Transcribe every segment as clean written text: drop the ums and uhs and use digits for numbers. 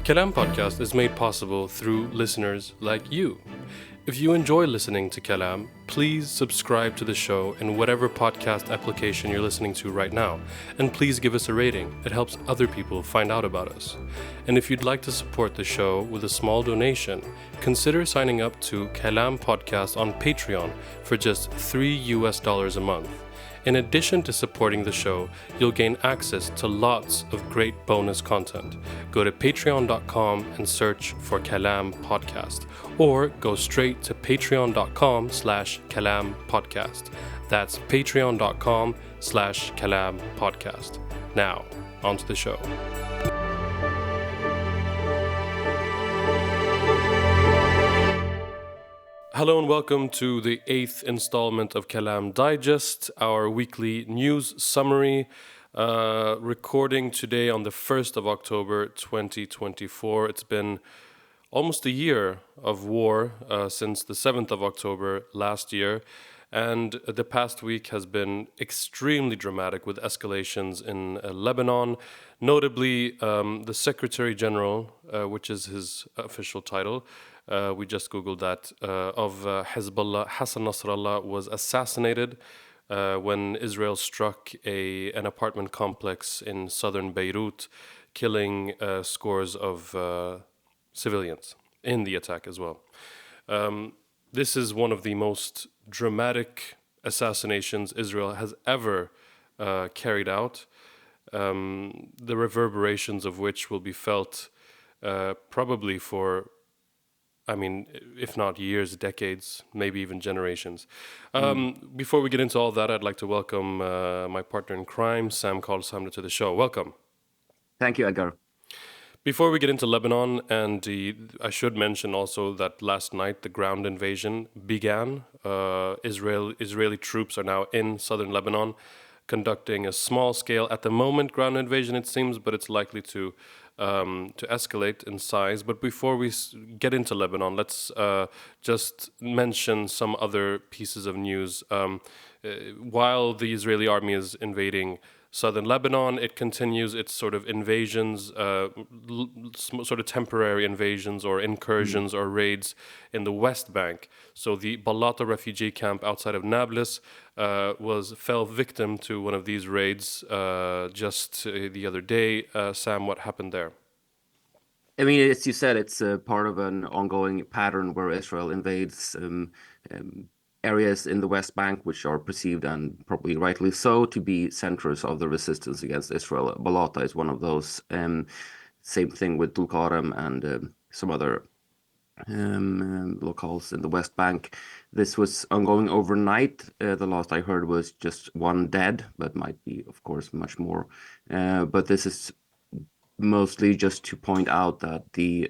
Kalam podcast is made possible through listeners like you. If you enjoy listening to Kalam, please subscribe to the show in whatever podcast application you're listening to right now, and please give us a rating. It helps other people find out about us. And if you'd like to support the show with a small donation, consider signing up to Kalam podcast on Patreon for just $3 a month. In addition to supporting the show, you'll gain access to lots of great bonus content. Go to patreon.com and search for Kalam Podcast, or go straight to patreon.com/Kalam Podcast. That's patreon.com/Kalam Podcast. Now, on to the show. Hello and welcome to the 8th installment of Kalam Digest, our weekly news summary, recording today on the 1st of October 2024. It's been almost a year of war since the 7th of October last year, and the past week has been extremely dramatic with escalations in Lebanon, notably the Secretary General, which is his official title, we just Googled that, of Hezbollah, Hassan Nasrallah, was assassinated when Israel struck an apartment complex in southern Beirut, killing scores of civilians in the attack as well. This is one of the most dramatic assassinations Israel has ever carried out, the reverberations of which will be felt probably for, if not years, decades, maybe even generations. Before we get into all that, I'd like to welcome my partner in crime, Sam Karlshamner, to the show. Welcome. Thank you, Edgar. Before we get into Lebanon, I should mention also that last night the ground invasion began. Israeli troops are now in southern Lebanon, conducting a small-scale, at the moment, ground invasion, it seems, but it's likely to escalate in size. But before we get into Lebanon, let's just mention some other pieces of news. While the Israeli army is invading southern Lebanon, it continues its sort of invasions, sort of temporary invasions or incursions or raids in the West Bank. So the Balata refugee camp outside of Nablus fell victim to one of these raids just the other day. Sam, what happened there? As you said, it's part of an ongoing pattern where Israel invades areas in the West Bank, which are perceived, and probably rightly so, to be centers of the resistance against Israel. Balata is one of those. Same thing with Tulkarem and some other locales in the West Bank. This was ongoing overnight. The last I heard was just one dead, but might be, of course, much more. But this is mostly just to point out that the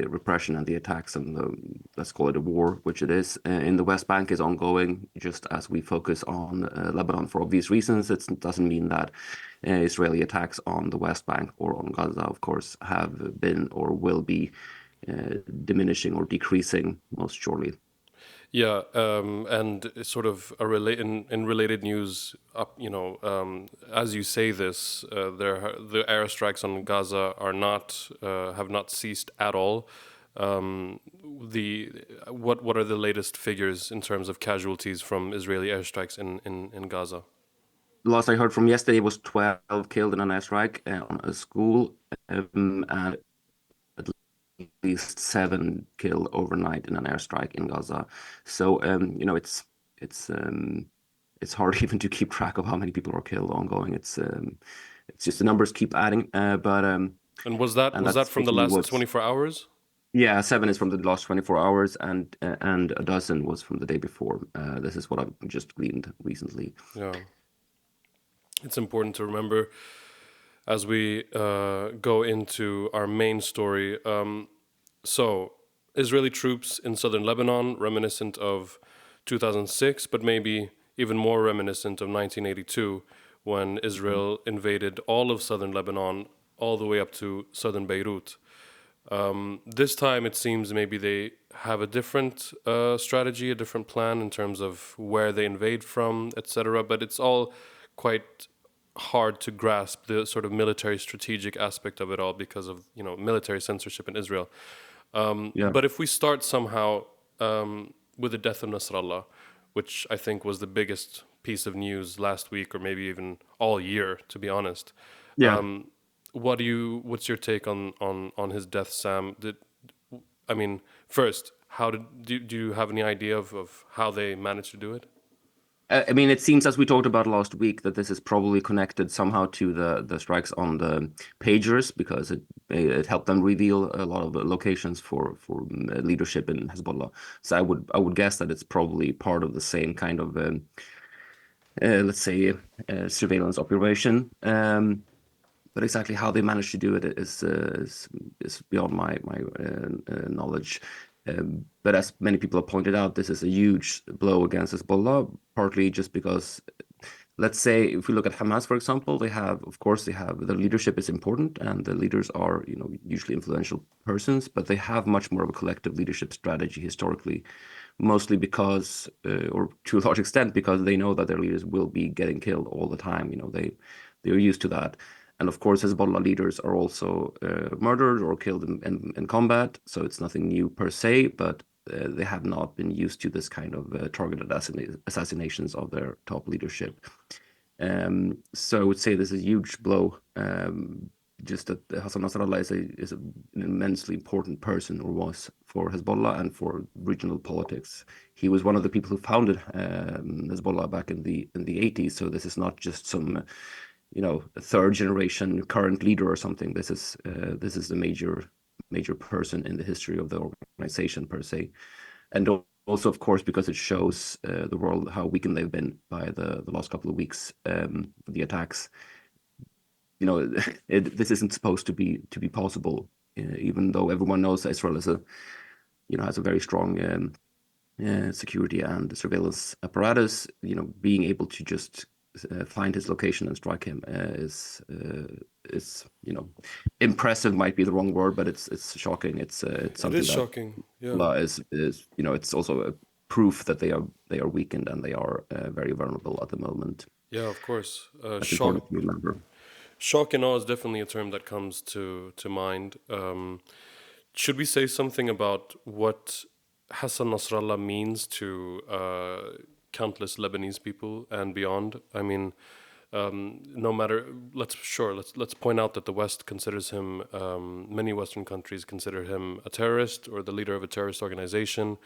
repression and the attacks and let's call it a war, which it is, in the West Bank is ongoing, just as we focus on Lebanon for obvious reasons. It doesn't mean that Israeli attacks on the West Bank or on Gaza, of course, have been or will be diminishing or decreasing, most surely. Yeah, and sort of in related news, as you say this, the airstrikes on Gaza have not ceased at all. What are the latest figures in terms of casualties from Israeli airstrikes in Gaza? Last I heard from yesterday was 12 killed in an airstrike on a school, and at least 7 killed overnight in an airstrike in Gaza. So it's hard even to keep track of how many people are killed ongoing. It's just the numbers keep adding. And was that from the last 24 hours? Yeah, 7 is from the last 24 hours, and a dozen was from the day before. This is what I've just gleaned recently. Yeah, it's important to remember as we go into our main story. So, Israeli troops in southern Lebanon, reminiscent of 2006, but maybe even more reminiscent of 1982, when Israel invaded all of southern Lebanon, all the way up to southern Beirut. This time, it seems maybe they have a different strategy, a different plan in terms of where they invade from, etc. But it's all quite hard to grasp the sort of military strategic aspect of it all because of military censorship in Israel. Yeah. But if we start somehow with the death of Nasrallah, which I think was the biggest piece of news last week, or maybe even all year, to be honest. Yeah. What's your take on his death, Sam? I mean, first, do you have any idea of how they managed to do it? I mean, it seems, as we talked about last week, that this is probably connected somehow to the strikes on the pagers, because it helped them reveal a lot of locations for leadership in Hezbollah. So I would guess that it's probably part of the same kind of let's say surveillance operation. But exactly how they managed to do it is beyond my knowledge. But as many people have pointed out, this is a huge blow against Hezbollah, partly just because, let's say, if we look at Hamas, for example, of course, the leadership is important, and the leaders are, usually influential persons, but they have much more of a collective leadership strategy historically, mostly because, or to a large extent, because they know that their leaders will be getting killed all the time. They're used to that. And of course, Hezbollah leaders are also murdered or killed in combat, so it's nothing new per se, but they have not been used to this kind of targeted assassinations of their top leadership. So I would say this is a huge blow. Just that Hassan Nasrallah is an immensely important person, or was, for Hezbollah and for regional politics. He was one of the people who founded Hezbollah back in the 80s. So this is not just some a third generation current leader or something. This is a major person in the history of the organization per se, and also, of course, because it shows the world how weakened they've been by the last couple of weeks, the attacks. This isn't supposed to be possible, even though everyone knows that Israel has a very strong security and surveillance apparatus. Being able to just find his location and strike him is impressive, might be the wrong word, but it's shocking. It's It something is that shocking. Yeah. is it's also a proof that they are weakened, and they are very vulnerable at the moment. Yeah, of course. That's important to remember. Shock and awe is definitely a term that comes to mind. Should we say something about what Hassan Nasrallah means to countless Lebanese people and beyond? I mean, no matter, let's point out that the West considers him, many Western countries consider him a terrorist or the leader of a terrorist organization.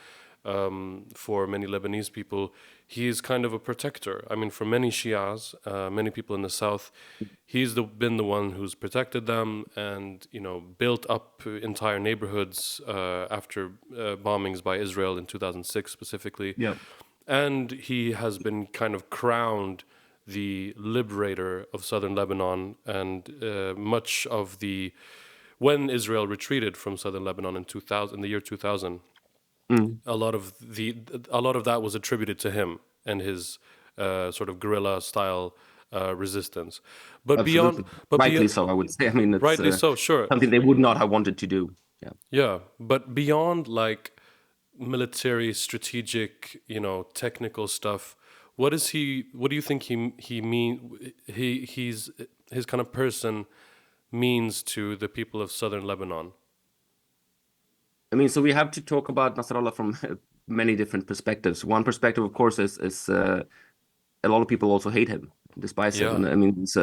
For many Lebanese people, he is kind of a protector. I mean, for many Shias, many people in the south, been the one who's protected them and built up entire neighborhoods after bombings by Israel in 2006 specifically. Yeah. And he has been kind of crowned the liberator of southern Lebanon, and much of when Israel retreated from southern Lebanon in the year 2000, Mm. a lot of that was attributed to him and his sort of guerrilla style resistance. But beyond, Absolutely. Rightly so, I would say. I mean, it's rightly so, sure, something they would not have wanted to do. Yeah. yeah. But beyond like military, strategic, technical stuff, what do you think his kind of person means to the people of southern Lebanon? I mean, so we have to talk about Nasrallah from many different perspectives. One perspective, of course, is a lot of people also hate him, despise him. Yeah, And I mean, it's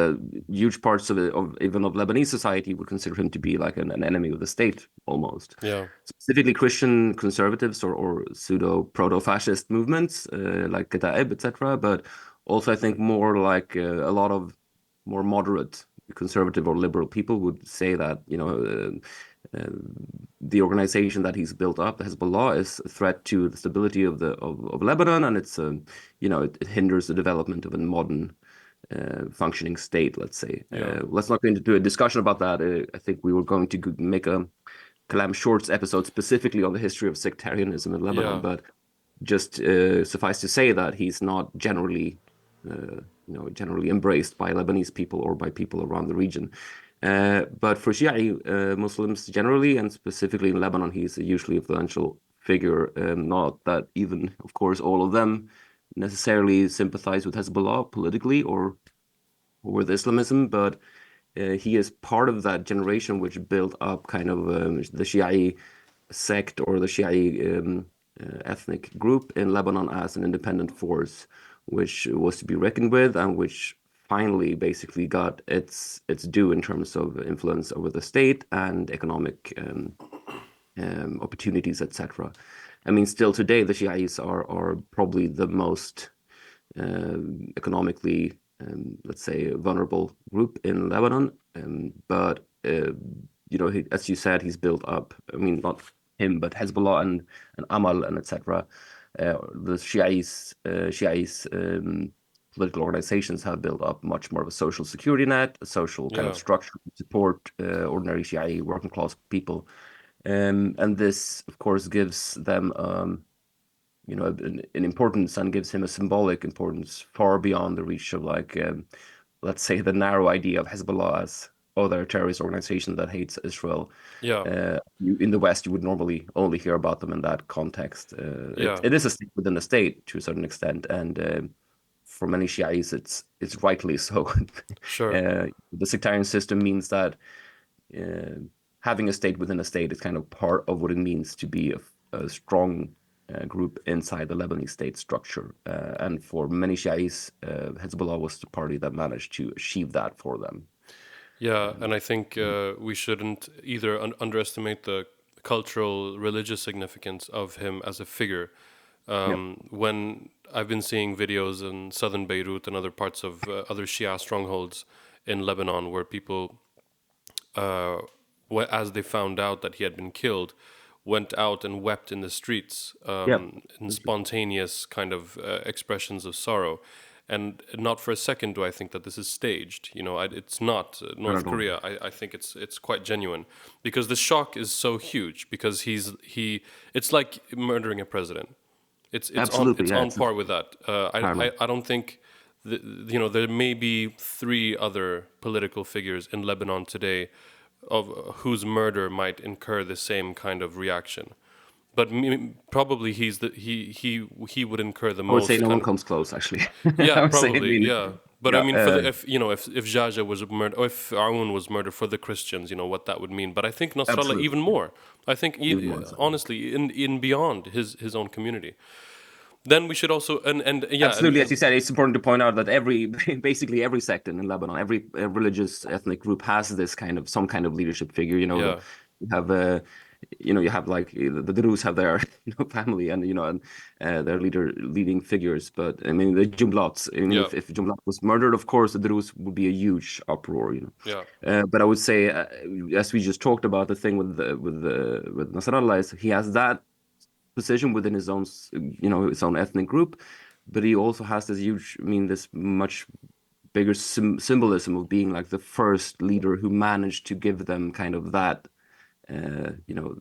huge parts of even of Lebanese society would consider him to be like an enemy of the state, almost. yeah, Specifically, Christian conservatives or pseudo proto-fascist movements like Kataib, etc. But also, I think more like a lot of more moderate conservative or liberal people would say that the organization that he's built up, Hezbollah, is a threat to the stability of Lebanon, and it hinders the development of a modern functioning state, let's say. yeah, Let's not go into a discussion about that. I think we were going to make a Kalam Shorts episode specifically on the history of sectarianism in Lebanon, yeah, but just suffice to say that he's not generally embraced by Lebanese people or by people around the region. But for Shia Muslims generally, and specifically in Lebanon, he's a hugely influential figure. Not that even, of course, all of them necessarily sympathize with Hezbollah politically, or with Islamism, but he is part of that generation which built up kind of the Shia sect or the Shia ethnic group in Lebanon as an independent force, which was to be reckoned with and which finally basically got its due in terms of influence over the state and economic opportunities, etc. I mean, still today, the Shiites are probably the most economically, let's say, vulnerable group in Lebanon. But as you said, he's built up. I mean, not him, but Hezbollah and Amal and etc. The Shiites political organizations have built up much more of a social security net, a social kind of Yeah, structure to support ordinary Shiite working class people. And this, of course, gives them an importance and gives him a symbolic importance far beyond the reach of like let's say the narrow idea of Hezbollah as other terrorist organization that hates Israel. yeah, In the West, you would normally only hear about them in that context. yeah, It is a state within a state to a certain extent, and for many Shiites, it's rightly so. sure. The sectarian system means that uh, having a state within a state is kind of part of what it means to be a strong group inside the Lebanese state structure. And for many Shiites, Hezbollah was the party that managed to achieve that for them. Yeah, and I think we shouldn't either underestimate the cultural, religious significance of him as a figure. Yeah, When I've been seeing videos in southern Beirut and other parts of other Shia strongholds in Lebanon where people, uh, as they found out that he had been killed, went out and wept in the streets yeah, in spontaneous kind of expressions of sorrow. And not for a second do I think that this is staged. It's not not North at all. Korea. I think it's quite genuine because the shock is so huge because it's like murdering a president. Absolutely, It's yeah, on it's par with that. parallel. I don't think there may be three other political figures in Lebanon today of whose murder might incur the same kind of reaction. But probably he would incur the I would say most no one kind of. comes close, actually. Yeah, I would say, I probably, mean, yeah. But I yeah, mean, for the if Jaja was murdered, or if Aoun was murdered for the Christians, what that would mean. But I think Nasrallah absolutely, even more. I think even more so. honestly, in beyond his own community. Then we should also and yeah Absolutely, as you said, it's important to point out that basically every sect in Lebanon, every religious ethnic group has this kind of some kind of leadership figure. yeah, You have you have like the Druze have their family and their leading figures. But I mean the Jumlats. I mean yeah, if Jumlat was murdered, of course the Druze would be a huge uproar. yeah, But I would say, as we just talked about, the thing with Nasrallah is he has that position within his own, his own ethnic group, but he also has this huge, I mean, this much bigger symbolism of being like the first leader who managed to give them kind of that, you know,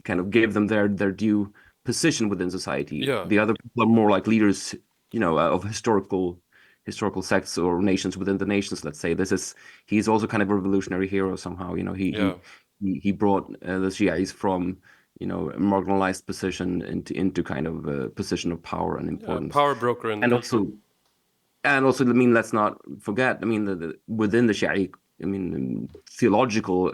kind of gave them their due position within society. yeah, The other people are more like leaders, of historical sects or nations within the nations. Let's say he's also kind of a revolutionary hero somehow. yeah. He brought the Shiites from a marginalized position into kind of a position of power and Yeah, importance. power broker in the And country. also, I mean, let's not forget. I mean, within the Shiite, I mean, theological,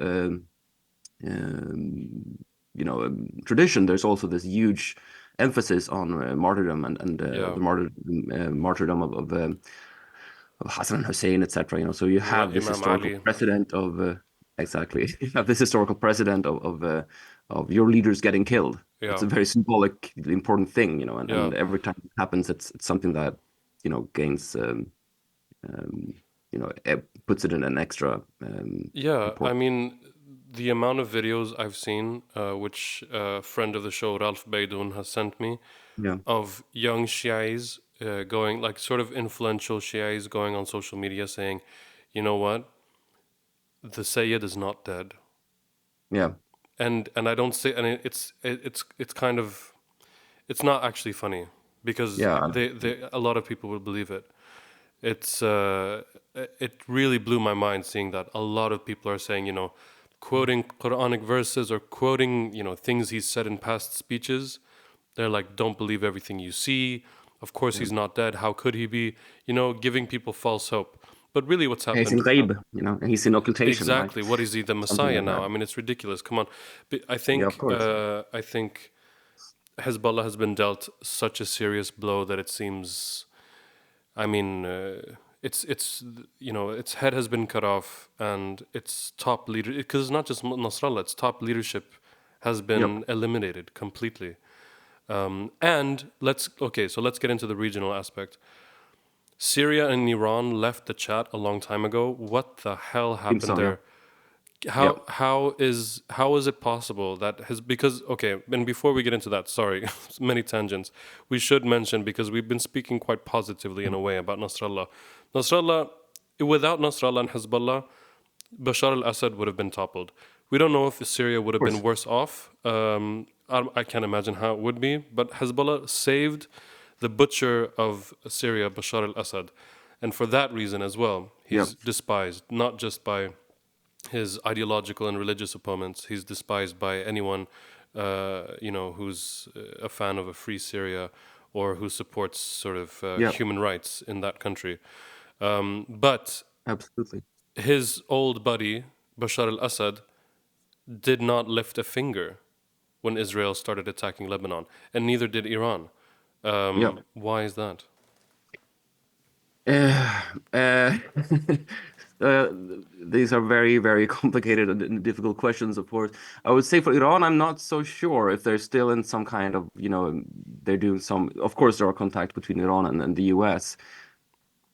tradition, there's also this huge emphasis on martyrdom and Yeah, the martyrdom of Hassan and Hussein, etc. So you have this Imam historical Ali. precedent of exactly you have this historical precedent of your leaders getting killed. That's Yeah, a very symbolic, important thing, yeah, and every time it happens, it's something that gains it puts it in an extra yeah. I important. mean, the amount of videos I've seen, which a friend of the show, Ralph Baidoun, has sent me, Yeah, of young Shiais going, like sort of influential Shiais going on social media saying, you know what, the Sayyid is not dead. yeah, And I don't say, and it's kind of, it's not actually funny because yeah, a lot of people will believe it. It's it really blew my mind seeing that a lot of people are saying, quoting Quranic verses or quoting, things he's said in past speeches. They're like, don't believe everything you see. Of course, yeah, he's not dead. How could he be? Giving people false hope. But really, what's He's in happened? ghaib, and he's in occultation, right? Exactly. What is he, the Something Messiah like now? that. I mean, it's ridiculous. Come on. Yeah, of course. I think Hezbollah has been dealt such a serious blow that it seems. I mean, it's its head has been cut off, and its top leader, because it's not just Nasrallah, its top leadership has Yep. been eliminated completely. And let's get into the regional aspect. Syria and Iran left the chat a long time ago. What the hell Seems happened so, yeah. there? Yep. How is it possible that has because okay, and before we get into that, sorry, many tangents. We should mention because we've been speaking quite positively in a way about Nasrallah. Nasrallah, without Nasrallah and Hezbollah, Bashar al-Assad would have been toppled. We don't know if Syria would Of have been course. worse off. I can't imagine how it would be, but Hezbollah saved the butcher of Syria, Bashar al-Assad, and for that reason as well, Yep. he's despised not just by his ideological and religious opponents. He's despised by anyone, who's a fan of a free Syria or who supports sort of Yep. human rights in that country. But Absolutely. his old buddy Bashar al-Assad did not lift a finger when Israel started attacking Lebanon, and neither did Iran. Yep. Why is that? Uh, uh, uh, these are very, very complicated and difficult questions, of course. I would say for Iran, I'm not so sure if they're still in some kind of, they're doing some, of course, there are contacts between Iran and the US.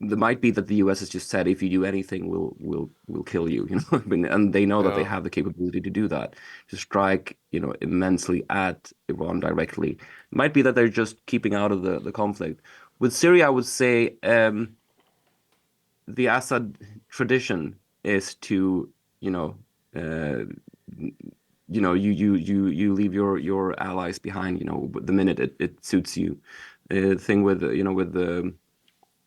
There might be that the US has just said, if you do anything, we'll kill you, I mean, and they know that they Yeah, have the capability to do that, to strike, immensely at Iran directly. It might be that they're just keeping out of the conflict. With Syria, I would say, the Assad tradition is to, you know, uh, you leave your allies behind, the minute it suits you. Thing with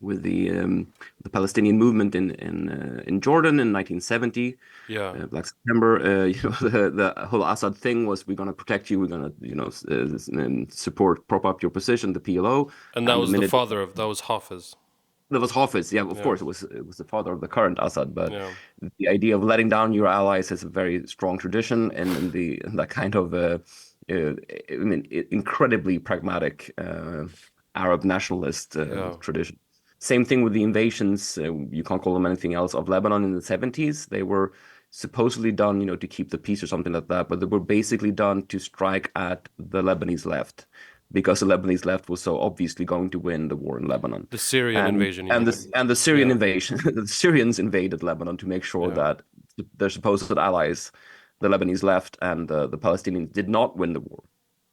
with the Palestinian movement in Jordan in 1970, yeah, Black September. The whole Assad thing was, we're going to protect you, we're going to support, prop up your position, the PLO, and that and the was the minute father of that was Hafiz. that was Hafiz. Yeah, of Yeah, course, it was the father of the current Assad. But yeah, the idea of letting down your allies is a very strong tradition, and in that kind of uh, I mean, incredibly pragmatic Arab nationalist yeah, tradition. Same thing with the invasions. You can't call them anything else, of Lebanon in the 70s. They were supposedly done, to keep the peace or something like that, but they were basically done to strike at the Lebanese left, because the Lebanese left was so obviously going to win the war in Lebanon. the Syrian And invasion, you and mean? the Syrian Yeah, invasion, the Syrians invaded Lebanon to make sure yeah, that their supposed allies, the Lebanese left and the Palestinians, did not win the war,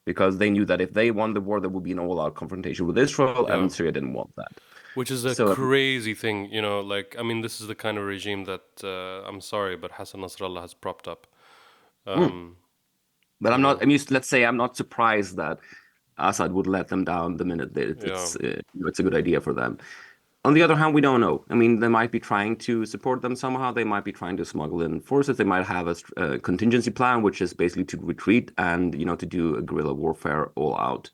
because they knew that if they won the war, there would be an all-out confrontation with Israel, yeah. and Syria didn't want that. Which is a So, crazy thing, like I mean, this is the kind of regime that I'm sorry, but Hassan Nasrallah has propped up. mm, Um, but you I'm not. know, I mean, let's say I'm not surprised that Assad would let them down the minute that yeah, it's a good idea for them. On the other hand, we don't know. I mean, they might be trying to support them somehow. They might be trying to smuggle in forces. They might have a contingency plan, which is basically to retreat and, to do a guerrilla warfare all out.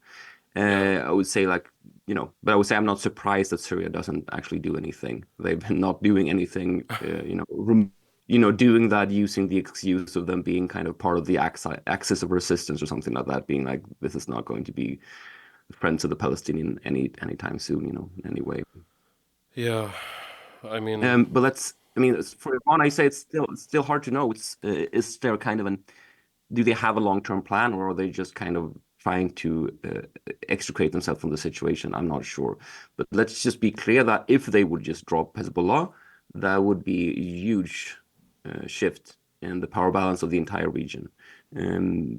yeah, I would say, like, but I would say I'm not surprised that Syria doesn't actually do anything. They've been not doing anything, doing that using the excuse of them being kind of part of the axis of resistance or something like that, being like, this is not going to be friends of the Palestinian anytime soon, in any way. yeah. I mean, But I mean, for Iran, I say it's still hard to know. Is there kind of do they have a long-term plan, or are they just kind of trying to extricate themselves from the situation? I'm not sure. But let's just be clear that if they would just drop Hezbollah, that would be a huge shift in the power balance of the entire region. Um,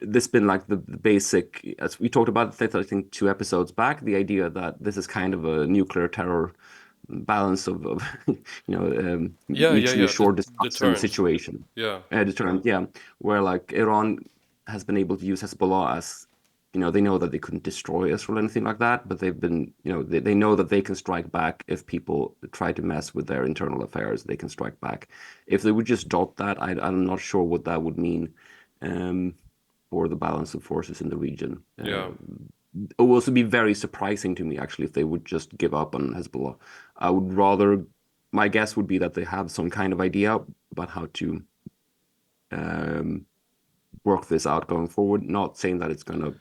this has been like the basic, as we talked about, I think 2 episodes back, the idea that this is kind of a nuclear terror balance of yeah, yeah, mutually yeah. assured destruction Deterrent. situation. Yeah, Deterrent, yeah, where like Iran has been able to use Hezbollah as, they know that they couldn't destroy Israel or anything like that, but they've been, they know that they can strike back if people try to mess with their internal affairs. They can strike back. If they would just drop that, I'm not sure what that would mean um, for the balance of forces in the region. yeah, It would also be very surprising to me, actually, if they would just give up on Hezbollah. I would rather. my guess would be that they have some kind of idea about how to um, work this out going forward. Not saying that it's gonna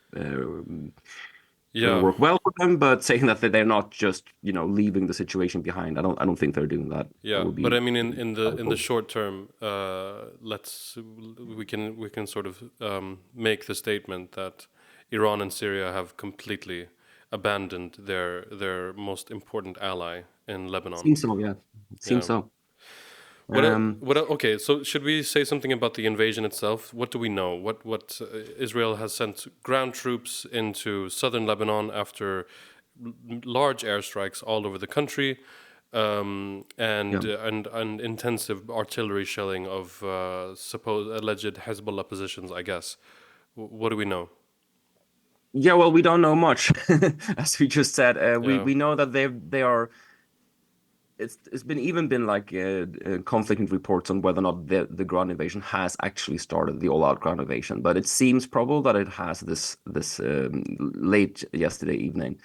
Yeah, work well for them, but saying that they're not just, leaving the situation behind. I don't think they're doing that. That yeah, would but be I mean, in the helpful. short term, let's we can sort of make the statement that Iran and Syria have completely abandoned their most important ally in Lebanon. Seems so, yeah. Seems Yeah. so. What el Um, what el okay, so should we say something about the invasion itself? What do we know? What Israel has sent ground troops into southern Lebanon after large airstrikes all over the country, yeah. and intensive artillery shelling of supposed alleged Hezbollah positions, I guess. What do we know? Yeah, well, we don't know much, as we just said. We Yeah, we know that they are. It's been like conflicting reports on whether or not the ground invasion has actually started, the all-out ground invasion. But it seems probable that it has this late yesterday evening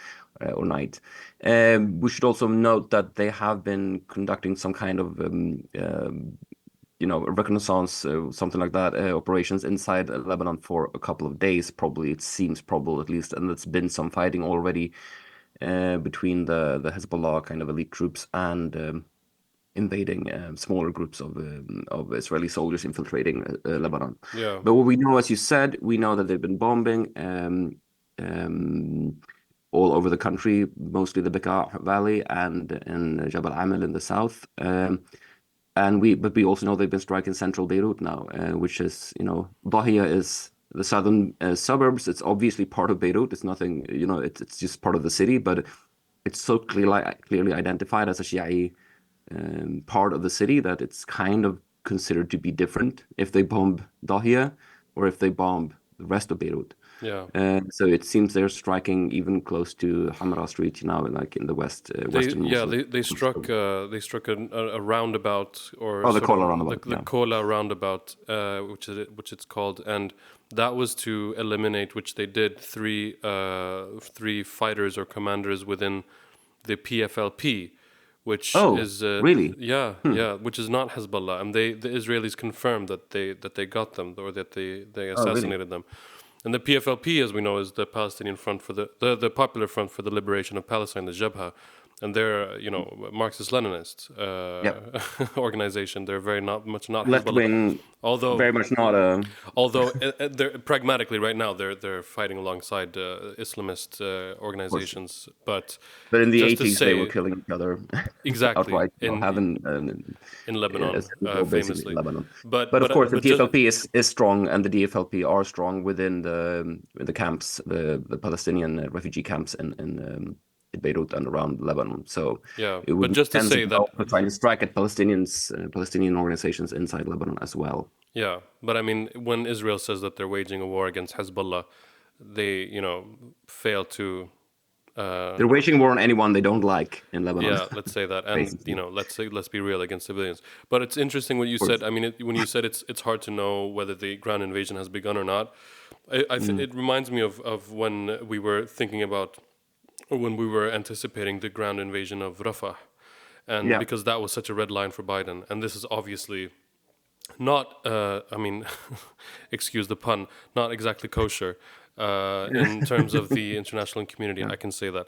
or night. We should also note that they have been conducting some kind of reconnaissance, something like that, operations inside Lebanon for a couple of days. Probably it seems probable at least, and there's been some fighting already between the Hezbollah kind of elite troops and invading smaller groups of Israeli soldiers infiltrating Lebanon. yeah, But what we know, as you said, we know that they've been bombing um, all over the country, mostly the Bekaa Valley and in Jabal Amel in the south. But we also know they've been striking central Beirut now, which is, Dahia is the southern suburbs. It's obviously part of Beirut. It's nothing, it's just part of the city, but it's so clearly identified as a Shia part of the city that it's kind of considered to be different if they bomb Dahia or if they bomb the rest of Beirut. yeah. So it seems they're striking even close to Hamra Street now, like in the Yeah, westernmost. they struck a roundabout, or Oh, the sort of Kola the roundabout. the Yeah. Kola roundabout, which it's called, and that was to eliminate, which they did, three fighters or commanders within the PFLP, which Oh, is really? yeah, Hmm. yeah, which is not Hezbollah, and the Israelis confirmed that they got them, or that they Oh, really? assassinated them. And the PFLP, as we know, is the Palestinian Front for the Popular Front for the Liberation of Palestine, the Jabha, and they're Marxist-Leninist Yep. organization. They're very not Left Hezbollah, wing, although very much not a. they're pragmatically right now they're fighting alongside Islamist Of course. organizations. But But in the just to 80s, they were say killing each other exactly outright, having in a Lebanon, civil war basically in famously, Lebanon. but But of course, but the but just TFLP is strong, and the DFLP are strong within the camps, the Palestinian refugee camps in Beirut and around Lebanon. So yeah, it would but make just to sense if say they're that also trying to strike at Palestinian organizations inside Lebanon as well. yeah, but I mean, when Israel says that they're waging a war against Hezbollah, they, fail to, uh, They're waging war on anyone they don't like in Lebanon, yeah, let's say that, and basically. Of let's be real against civilians. But it's interesting what you said. course. I mean, when you said it's hard to know whether the ground invasion has begun or not. Mm. It reminds me of when we were thinking about, or when we were anticipating the ground invasion of Rafah, and Yeah. because that was such a red line for Biden, and this is obviously not I mean excuse the pun, not exactly kosher in terms of the international community, Yeah. I can say that,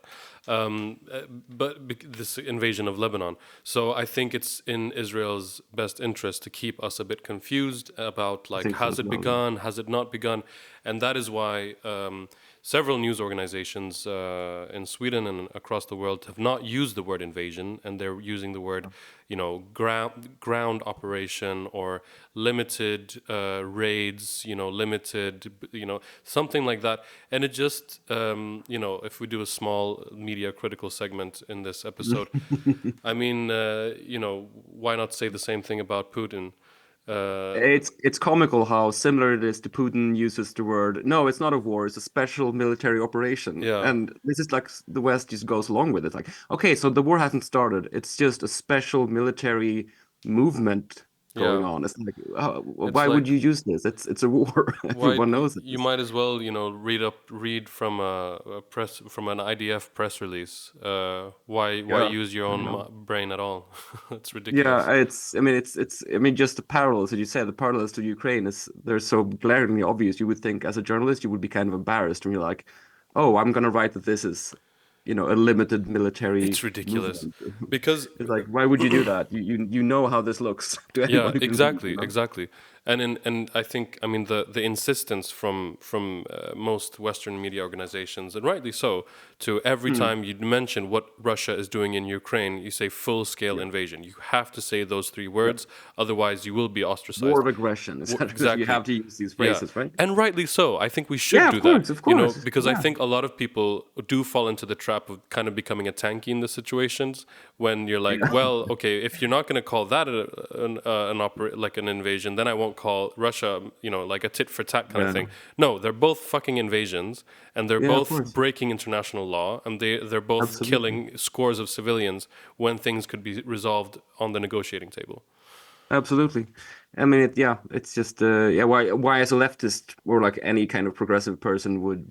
this invasion of Lebanon. So I think it's in Israel's best interest to keep us a bit confused about, I like, think so has as it well. Yeah. begun, has it not begun, and that is why several news organizations in Sweden and across the world have not used the word invasion, and they're using the word, ground operation, or limited raids, limited, something like that. And it just, if we do a small media critical segment in this episode, I mean, why not say the same thing about Putin? Uh, It's comical how similar it is to Putin uses the word. No, it's not a war. It's a special military operation, yeah, and this is like the West just goes along with it. Like, okay, so the war hasn't started. It's just a special military movement going Yeah. on. It's like, It's why would like you use this? It's a war. why Everyone knows you this. might as well, read from a press from an IDF press release. Why Yeah, use your I own know. brain at all? It's ridiculous. Yeah, I mean, just the parallels that you said, the parallels to Ukraine is they're so glaringly obvious. You would think as a journalist, you would be kind of embarrassed when you're like, oh, I'm gonna write that this is, a limited military It's ridiculous movement. because It's like, why would you do that? You know how this looks to yeah, anyone who can read, exactly, exactly. And I think, I mean, the insistence from most Western media organizations, and rightly so, to every Hmm. time you mention what Russia is doing in Ukraine, you say full scale Yeah, invasion. You have to say those three yeah. words, otherwise you will be War ostracized. of aggression. You Exactly. have to use these Yeah. phrases, right? And rightly so. I think we should Yeah, do that, of course. because I Yeah, think a lot of people do fall into the trap of kind of becoming a tanky in the situations when you're like, yeah, well, okay, if you're not going to call that like an invasion, then I won't call Russia, like a tit for tat kind of yeah, thing. No, they're both fucking invasions, and they're yeah. Of both course, breaking international law, and they're both absolutely. killing scores of civilians when things could be resolved on the negotiating table. Absolutely. I mean, yeah, it's just yeah. Why as a leftist or like any kind of progressive person would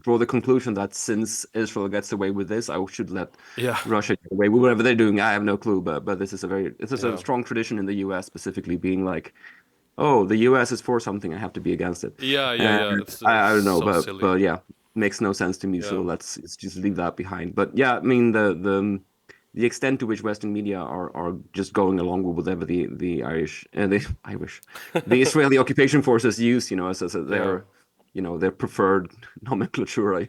draw the conclusion that since Israel gets away with this, I should let Yeah, Russia get away with whatever they're doing. I have no clue, but this is a yeah, strong tradition in the U.S. specifically being like, oh, the U.S. is for something, I have to be against it, yeah, yeah, and yeah. It's I don't know, so silly. but yeah, makes no sense to me. So Yeah. let's just leave that behind. But yeah, I mean the extent to which Western media are just going along with whatever the Irish the Irish the Israeli occupation forces use, as Yeah, their preferred nomenclature.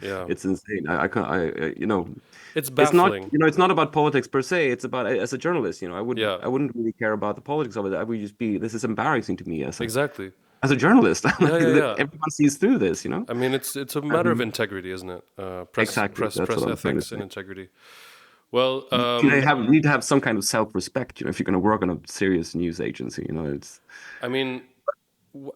yeah. It's insane. I can't It's it's not baffling. it's not about politics per se. It's about as a journalist. Yeah, I wouldn't really care about the politics of it. I would just be this is embarrassing to me exactly. as a journalist. Yeah, Like yeah, yeah. everyone sees through this. I mean, it's a matter of Um, integrity, isn't it? exactly. That's Press what I'm trying to ethics say. and integrity. Well, You need to have some kind of self-respect, if you're going to work on a serious news agency. It's I mean,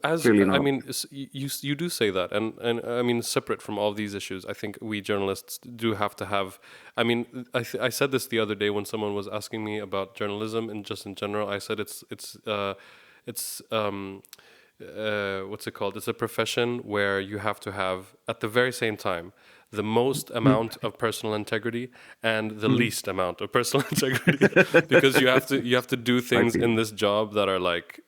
as clearly I not. mean, you do say that, and I mean, separate from all these issues, I think we journalists do have to have. I mean, I said this the other day when someone was asking me about journalism and just in general. I said it's what's it called? It's a profession where you have to have at the very same time the most Mm, amount of personal integrity and the mm. least amount of personal integrity because you have to do I things feel in it. this job that are like,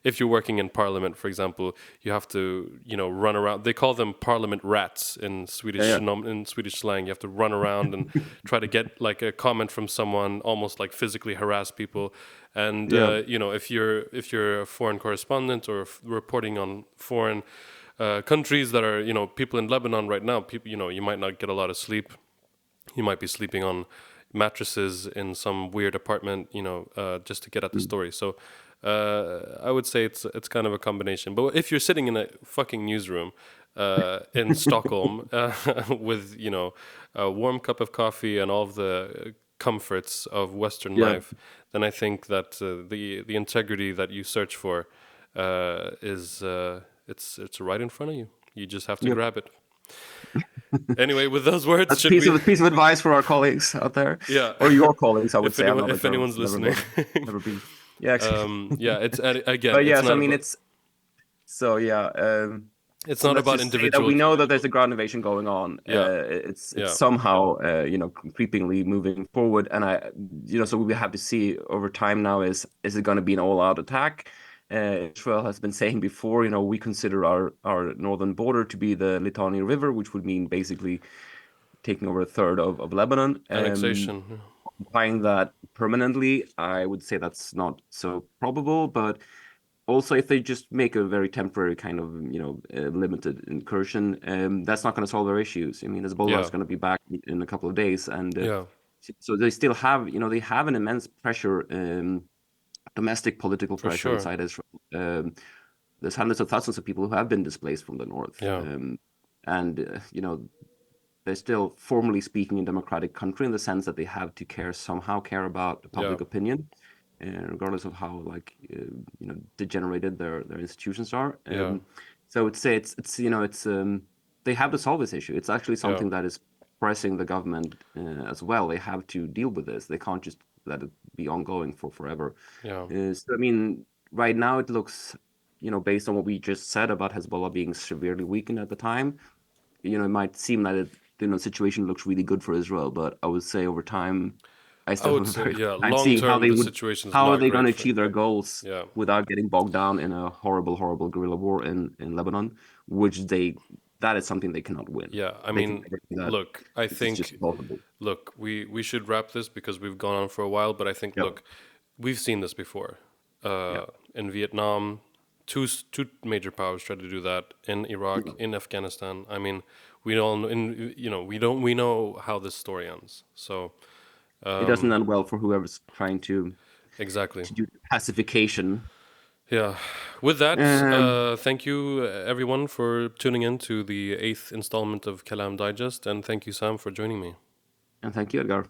if you're working in parliament, for example, you have to, run around. They call them parliament rats in Yeah, yeah, Swedish slang. You have to run around and try to get like a comment from someone, almost like physically harass people. And yeah, if you're a foreign correspondent or reporting on foreign countries that are, people in Lebanon right now, people, you might not get a lot of sleep. You might be sleeping on mattresses in some weird apartment, just to get at the mm, story. So I would say it's kind of a combination. But if you're sitting in a fucking newsroom in Stockholm with a warm cup of coffee and all of the comforts of Western yeah. life, then I think that the integrity that you search for is it's right in front of you. You just have to Yep. grab it. Anyway, with those words, That's a should we? piece of advice for our colleagues out there, Yeah, or your colleagues. I would if say I'm anyone not a if journalist, anyone's listening. never been. Yeah, exactly. Yeah, it's again, But it's yes, I not mean about it's so yeah. it's So not let's about just say that we individual. know that there's a ground invasion going on. Yeah, It's yeah, somehow creepingly moving forward, and so we have to see over time now is it going to be an all-out attack? Israel has been saying before, we consider our northern border to be the Litani River, which would mean basically taking over a third of Lebanon. annexation. Applying that permanently, I would say that's not so probable, but also if they just make a very temporary kind of limited incursion, that's not going to solve their issues. I mean, Hezbollah is Yeah, going to be back in a couple of days, and yeah, so they still have they have an immense pressure, domestic political for pressure sure. inside Israel. There's hundreds of thousands of people who have been displaced from the north, Yeah, and they're still formally speaking a democratic country in the sense that they have to somehow care about the yeah, public opinion, regardless of how degenerated their institutions are. yeah, So I would say it's they have to solve this issue. It's actually yeah, something that is pressing the government as well. They have to deal with this. They can't just let it be ongoing for forever. Yeah. So I mean, right now it looks, based on what we just said about Hezbollah being severely weakened at the time, it might seem that situation looks really good for Israel, but I would say over time, I I still have would a say, very yeah, hard time long seeing term, the situation is how are not they going great to for. achieve their goals Yeah. without getting bogged down in a horrible, horrible guerrilla war in Lebanon, which that is something they cannot win. Yeah. I They can mean, never do that. look, I This is just think, impossible. look, we should wrap this because we've gone on for a while, but I think, Yep. look, we've seen this before. Yeah. In Vietnam, two major powers tried to do that. In Iraq, Yeah. in Afghanistan. I mean, we all know, we know how this story ends. So It doesn't end well for whoever's trying exactly. to do pacification. Yeah. With that, Um, thank you everyone for tuning in to the eighth installment of Kalam Digest, and thank you Sam for joining me. and thank you, Edgar.